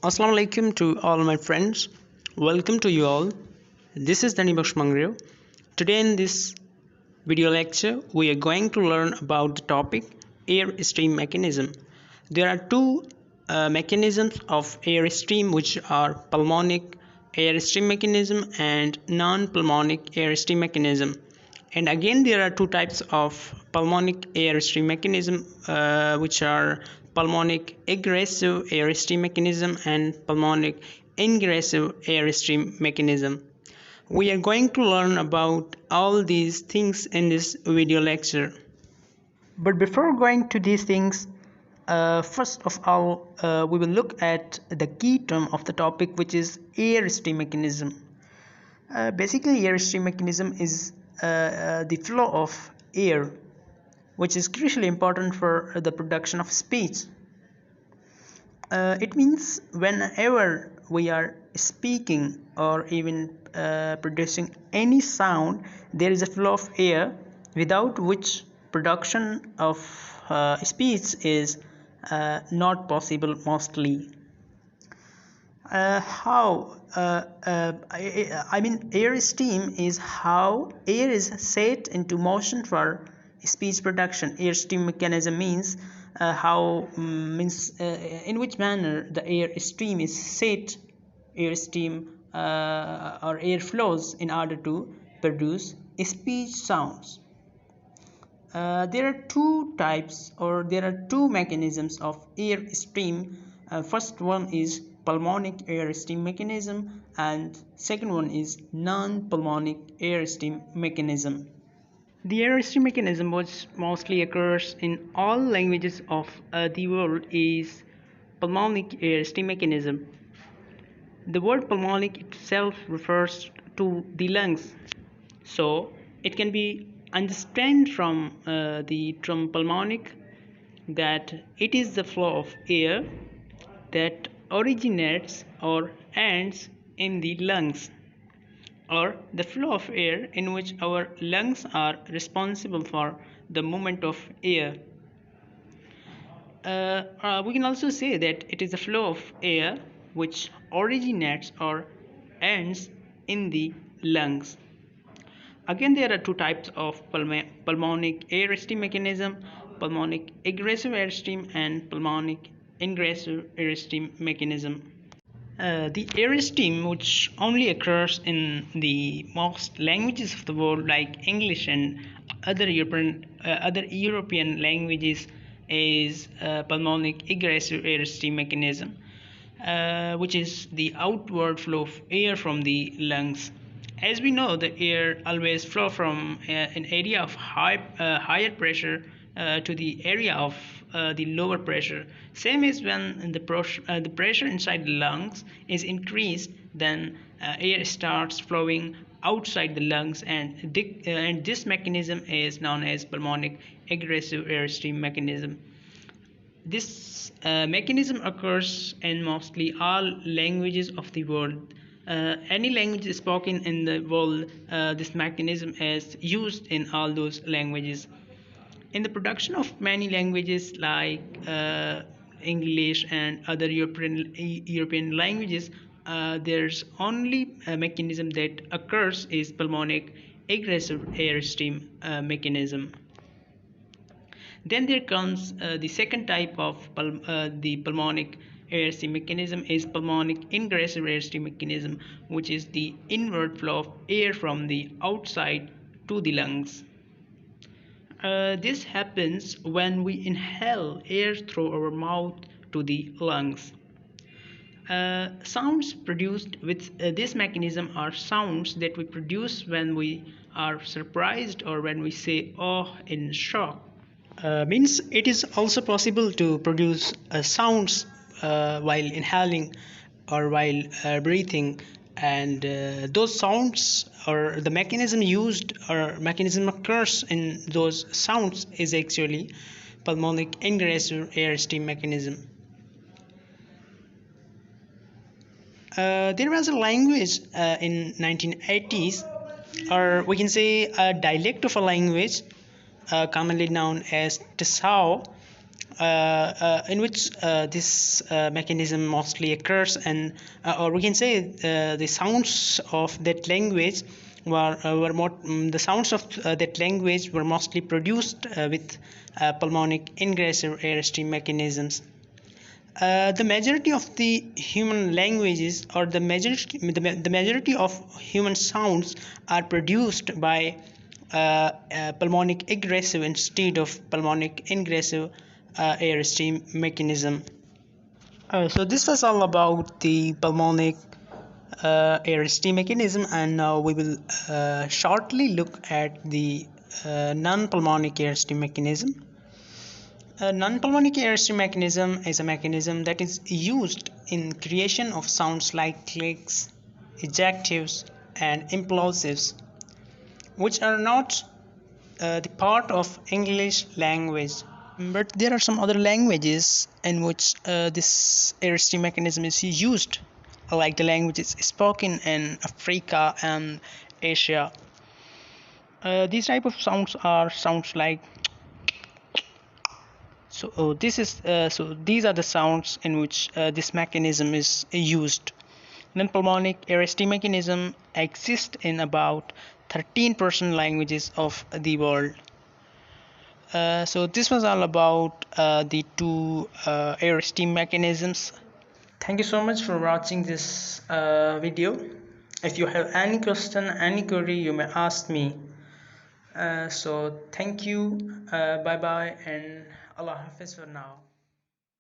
Assalamu alaikum to all my friends. Welcome to you all. This is Dhani Mangrio. Today in this video lecture, we are going to learn about the topic airstream mechanism. There are two mechanisms of airstream, which are pulmonic airstream mechanism and non-pulmonic airstream mechanism. And again, there are two types of pulmonic airstream mechanism, which are pulmonic aggressive airstream mechanism and pulmonic ingressive airstream mechanism. We are going to learn about all these things in this video lecture. But before going to these things, first of all, we will look at the key term of the topic, which is airstream mechanism. Basically, airstream mechanism is the flow of air, which is crucially important for the production of speech. It means whenever we are speaking or even producing any sound, there is a flow of air without which production of speech is not possible mostly. Air steam is how air is set into motion for speech production. Air steam mechanism means in which manner the air stream is set, air steam or air flows in order to produce speech sounds. There are two types, or there are two mechanisms of air stream. First one is pulmonic air stream mechanism, and second one is non-pulmonic air stream mechanism. The air stream mechanism, which mostly occurs in all languages of the world, is pulmonic air stream mechanism. The word pulmonic itself refers to the lungs, so it can be understood from the term pulmonic that it is the flow of air that originates or ends in the lungs, or the flow of air in which our lungs are responsible for the movement of air. We can also say that it is the flow of air which originates or ends in the lungs. Again, there are two types of pulmonic airstream mechanism: pulmonic aggressive airstream and pulmonic ingressive airstream mechanism. The airstream, which only occurs in the most languages of the world, like English and other European languages, is pulmonic aggressive airstream mechanism, which is the outward flow of air from the lungs. As we know, the air always flow from an area of higher pressure to the area of the lower pressure. Same as when the pressure inside the lungs is increased, then air starts flowing outside the lungs, and this mechanism is known as pulmonic aggressive airstream mechanism. This mechanism occurs in mostly all languages of the world. Any language spoken in the world, this mechanism is used in all those languages. In the production of many languages like English and other European languages, there's only a mechanism that occurs is pulmonic aggressive airstream mechanism. Then there comes the second type of the pulmonic airstream mechanism is pulmonic ingressive airstream mechanism, which is the inward flow of air from the outside to the lungs. This happens when we inhale air through our mouth to the lungs. Sounds produced with this mechanism are sounds that we produce when we are surprised or when we say "oh" in shock. Means it is also possible to produce sounds while inhaling or while breathing, and those sounds or the mechanism used or mechanism occurs in those sounds is actually pulmonic ingressive airstream mechanism. There was a language in 1980s, or we can say a dialect of a language commonly known as Tesao, in which this mechanism mostly occurs, and or we can say the sounds of that language were more the sounds of that language were mostly produced with pulmonic ingressive airstream mechanisms. The majority of the human languages, or the majority of human sounds, are produced by pulmonic aggressive instead of pulmonic ingressive airstream mechanism. So this was all about the pulmonic airstream mechanism, and now we will shortly look at the non-pulmonic airstream mechanism. A non-pulmonic airstream mechanism is a mechanism that is used in creation of sounds like clicks, ejectives, and implosives, which are not the part of English language. But there are some other languages in which this airstream mechanism is used, like the languages spoken in Africa and Asia. These type of sounds are sounds like so these are the sounds in which this mechanism is used. Non-pulmonic airstream mechanism exists in about 13% languages of the world. So this was all about the two airstream mechanisms. Thank you so much for watching this video. If you have any question, any query, you may ask me. So thank you, bye bye, and Allah Hafiz for now.